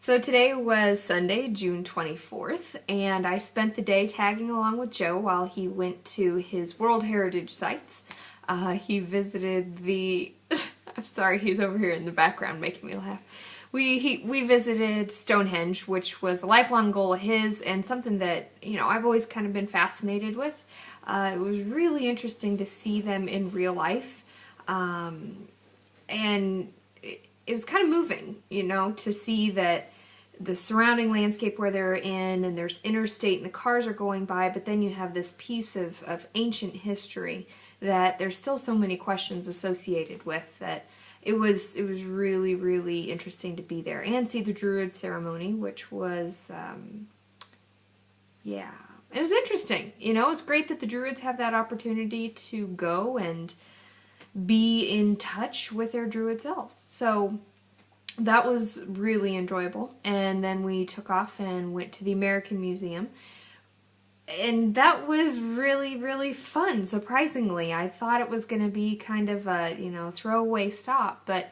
So today was Sunday, June 24th, and I spent the day tagging along with Joe while he went to his World Heritage sites. He visited the... I'm sorry, he's over here in the background making me laugh. We visited Stonehenge, which was a lifelong goal of his and something that, I've always kind of been fascinated with. It was really interesting to see them in real life, and it was kind of moving, to see that the surrounding landscape where they're in, and there's interstate and the cars are going by, but then you have this piece of ancient history that there's still so many questions associated with, that it was really, really interesting to be there and see the Druid ceremony, which was, yeah, it was interesting. It's great that the Druids have that opportunity to go and be in touch with their Druid selves. So that was really enjoyable. And then we took off and went to the American Museum. And that was really, really fun, surprisingly. I thought it was going to be kind of a, throwaway stop, but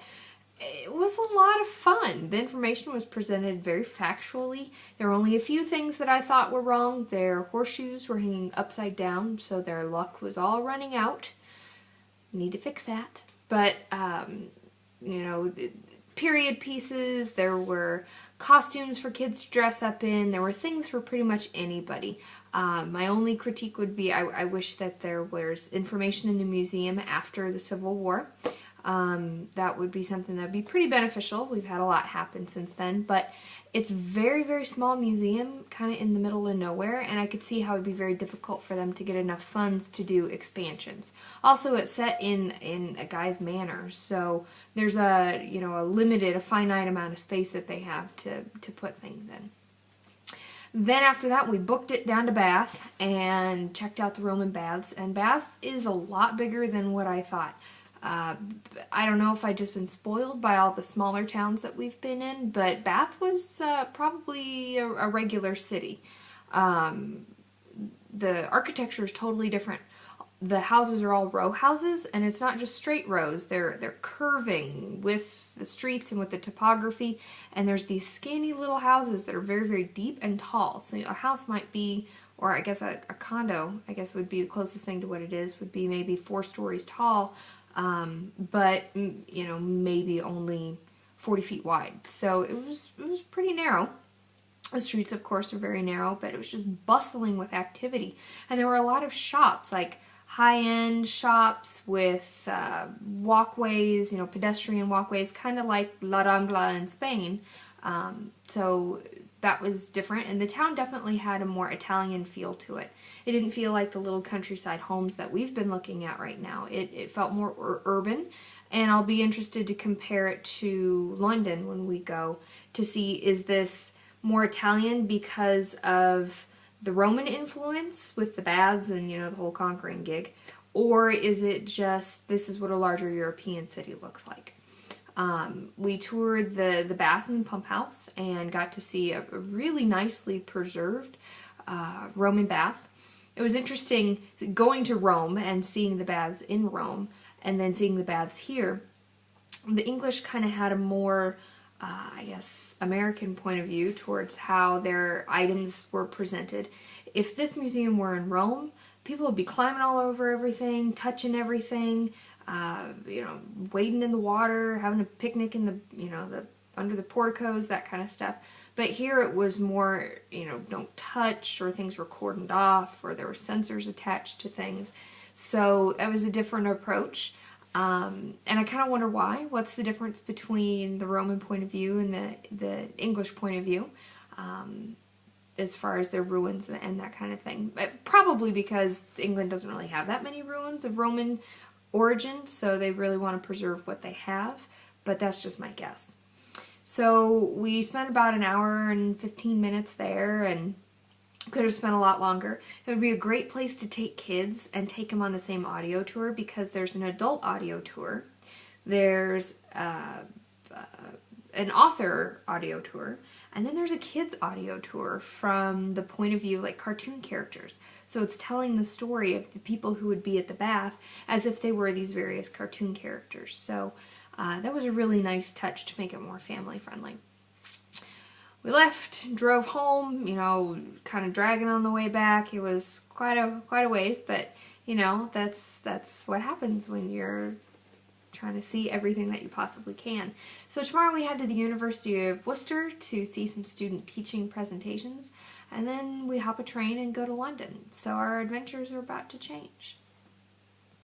it was a lot of fun. The information was presented very factually. There were only a few things that I thought were wrong. Their horseshoes were hanging upside down, so their luck was all running out. Need to fix that. But, period pieces, there were costumes for kids to dress up in, there were things for pretty much anybody. My only critique would be I wish that there was information in the museum after the Civil War. That would be something that would be pretty beneficial. We've had a lot happen since then, but it's very, very small museum, kind of in the middle of nowhere, and I could see how it would be very difficult for them to get enough funds to do expansions. Also, it's set in a guy's manor, so there's a finite amount of space that they have to put things in. Then after that, we booked it down to Bath and checked out the Roman baths, and Bath is a lot bigger than what I thought. I don't know if I've just been spoiled by all the smaller towns that we've been in, but Bath was probably a regular city. The architecture is totally different. The houses are all row houses, and it's not just straight rows. They're curving with the streets and with the topography, and there's these skinny little houses that are very, very deep and tall. So a house might be, or I guess a condo, I guess would be the closest thing to what it is, would be maybe 4 stories tall, but maybe only 40 feet wide. So it was pretty narrow. The streets, of course, are very narrow, but it was just bustling with activity. And there were a lot of shops, like high-end shops with walkways, pedestrian walkways, kind of like La Rambla in Spain. So that was different, and the town definitely had a more Italian feel to it. It didn't feel like the little countryside homes that we've been looking at right now. It felt more urban, and I'll be interested to compare it to London when we go to see, is this more Italian because of the Roman influence with the baths and, the whole conquering gig, or is it just this is what a larger European city looks like? We toured the bath and pump house and got to see a really nicely preserved Roman bath. It was interesting going to Rome and seeing the baths in Rome and then seeing the baths here. The English kind of had a more, American point of view towards how their items were presented. If this museum were in Rome, people would be climbing all over everything, touching everything, wading in the water, having a picnic in the under the porticos, that kind of stuff. But here it was more, don't touch, or things were cordoned off, or there were sensors attached to things. So that was a different approach. And I kind of wonder why. What's the difference between the Roman point of view and the English point of view, as far as their ruins and that kind of thing? But probably because England doesn't really have that many ruins of Roman origin, so they really want to preserve what they have, but that's just my guess. So we spent about an hour and 15 minutes there, and could have spent a lot longer. It would be a great place to take kids and take them on the same audio tour, because there's an adult audio tour, there's an author audio tour, and then there's a kids audio tour from the point of view like cartoon characters. So it's telling the story of the people who would be at the bath as if they were these various cartoon characters. So that was a really nice touch to make it more family friendly. we left, drove home, you know, kind of dragging on the way back. It was quite a ways, but you know, that's what happens when you're trying to see everything that you possibly can. So tomorrow we head to the University of Worcester to see some student teaching presentations, and then we hop a train and go to London. So our adventures are about to change.